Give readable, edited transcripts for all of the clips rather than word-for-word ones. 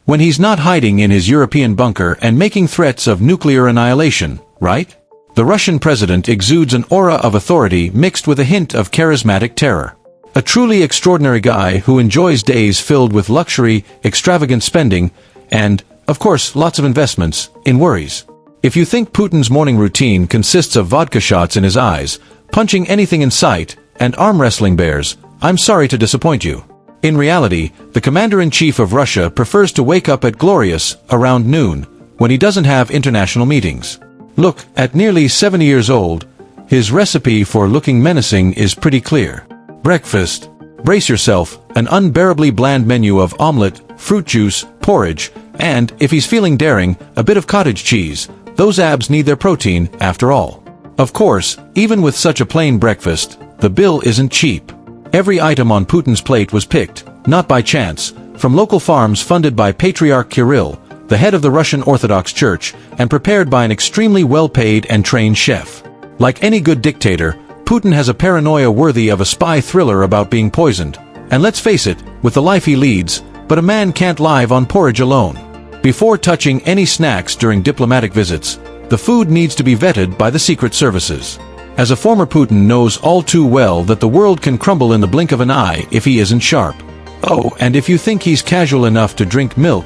When he's not hiding in his European bunker and making threats of nuclear annihilation, right? The Russian president exudes an aura of authority mixed with a hint of charismatic terror. A truly extraordinary guy who enjoys days filled with luxury, extravagant spending, and, of course, lots of investments, in worries. If you think Putin's morning routine consists of vodka shots in his eyes, punching anything in sight, and arm wrestling bears, I'm sorry to disappoint you. In reality, the commander-in-chief of Russia prefers to wake up at glorious, around noon, when he doesn't have international meetings. Look, at nearly 70 years old, his recipe for looking menacing is pretty clear. Breakfast. Brace yourself, an unbearably bland menu of omelette, fruit juice, porridge, and, if he's feeling daring, a bit of cottage cheese. Those abs need their protein, after all. Of course, even with such a plain breakfast, the bill isn't cheap. Every item on Putin's plate was picked, not by chance, from local farms funded by Patriarch Kirill, the head of the Russian Orthodox Church, and prepared by an extremely well-paid and trained chef. Like any good dictator, Putin has a paranoia worthy of a spy thriller about being poisoned. And let's face it, with the life he leads, but a man can't live on porridge alone. Before touching any snacks during diplomatic visits, the food needs to be vetted by the secret services. As a former Putin knows all too well that the world can crumble in the blink of an eye if he isn't sharp. Oh, and if you think he's casual enough to drink milk,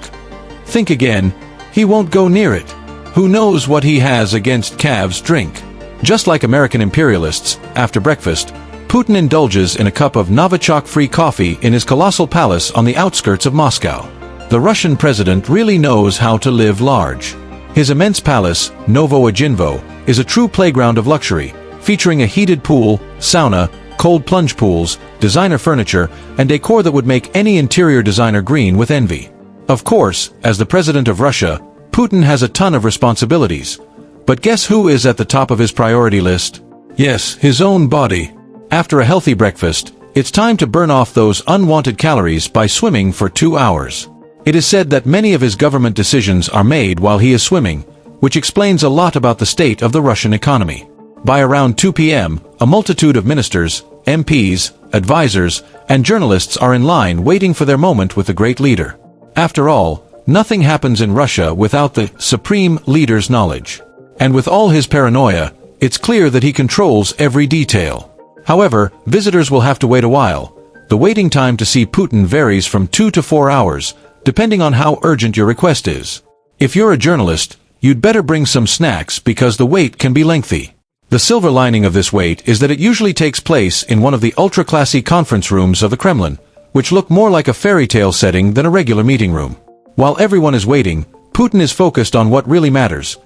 think again, he won't go near it. Who knows what he has against calves' drink? Just like American imperialists, after breakfast, Putin indulges in a cup of Novichok-free coffee in his colossal palace on the outskirts of Moscow. The Russian president really knows how to live large. His immense palace, Novo-Ajinvo, is a true playground of luxury, featuring a heated pool, sauna, cold plunge pools, designer furniture, and decor that would make any interior designer green with envy. Of course, as the president of Russia, Putin has a ton of responsibilities. But guess who is at the top of his priority list? Yes, his own body. After a healthy breakfast, it's time to burn off those unwanted calories by swimming for 2 hours. It is said that many of his government decisions are made while he is swimming, which explains a lot about the state of the Russian economy. By around 2 p.m., a multitude of ministers, MPs, advisors, and journalists are in line waiting for their moment with the great leader. After all, nothing happens in Russia without the supreme leader's knowledge. And with all his paranoia, it's clear that he controls every detail. However, visitors will have to wait a while. The waiting time to see Putin varies from 2 to 4 hours, depending on how urgent your request is. If you're a journalist, you'd better bring some snacks because the wait can be lengthy. The silver lining of this wait is that it usually takes place in one of the ultra-classy conference rooms of the Kremlin, which look more like a fairy tale setting than a regular meeting room. While everyone is waiting, Putin is focused on what really matters,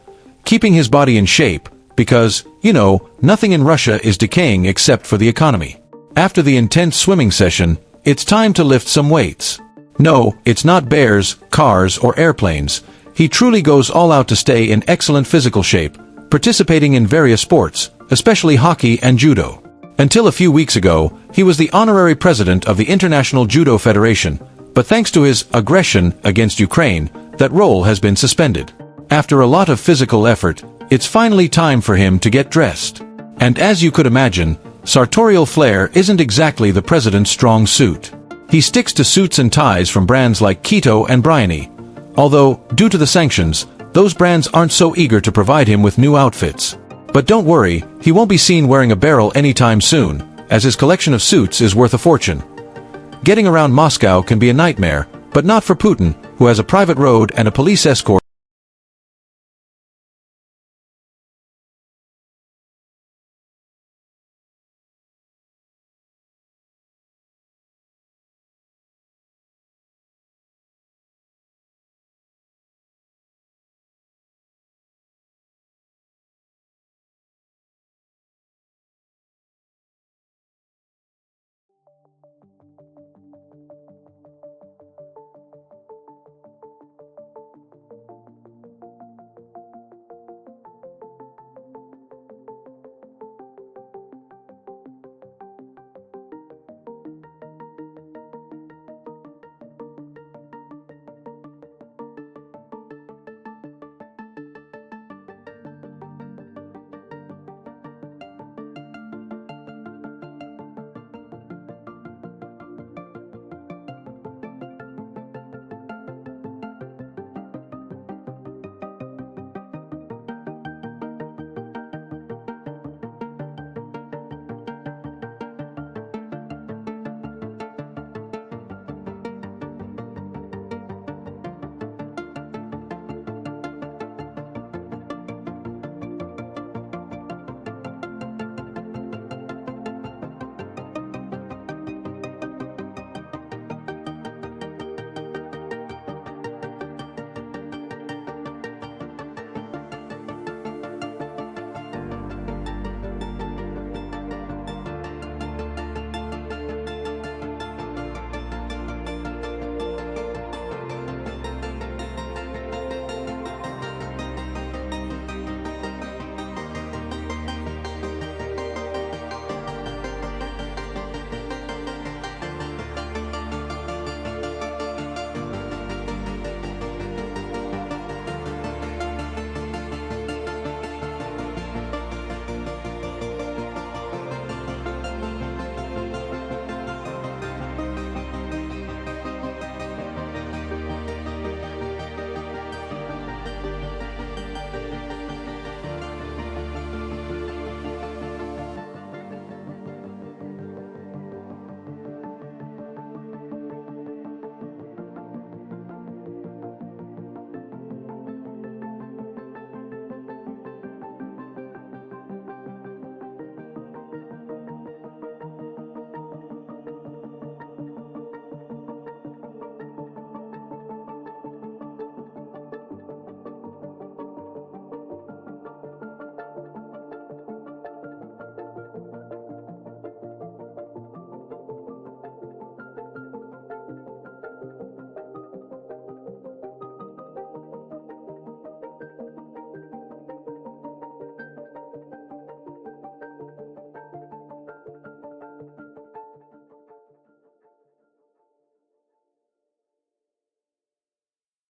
keeping his body in shape, because, nothing in Russia is decaying except for the economy. After the intense swimming session, it's time to lift some weights. No, it's not bears, cars, or airplanes. He truly goes all out to stay in excellent physical shape, participating in various sports, especially hockey and judo. Until a few weeks ago, he was the honorary president of the International Judo Federation, but thanks to his aggression against Ukraine, that role has been suspended. After a lot of physical effort, it's finally time for him to get dressed. And as you could imagine, sartorial flair isn't exactly the president's strong suit. He sticks to suits and ties from brands like Keto and Bryony, although, due to the sanctions, those brands aren't so eager to provide him with new outfits. But don't worry, he won't be seen wearing a barrel anytime soon, as his collection of suits is worth a fortune. Getting around Moscow can be a nightmare, but not for Putin, who has a private road and a police escort.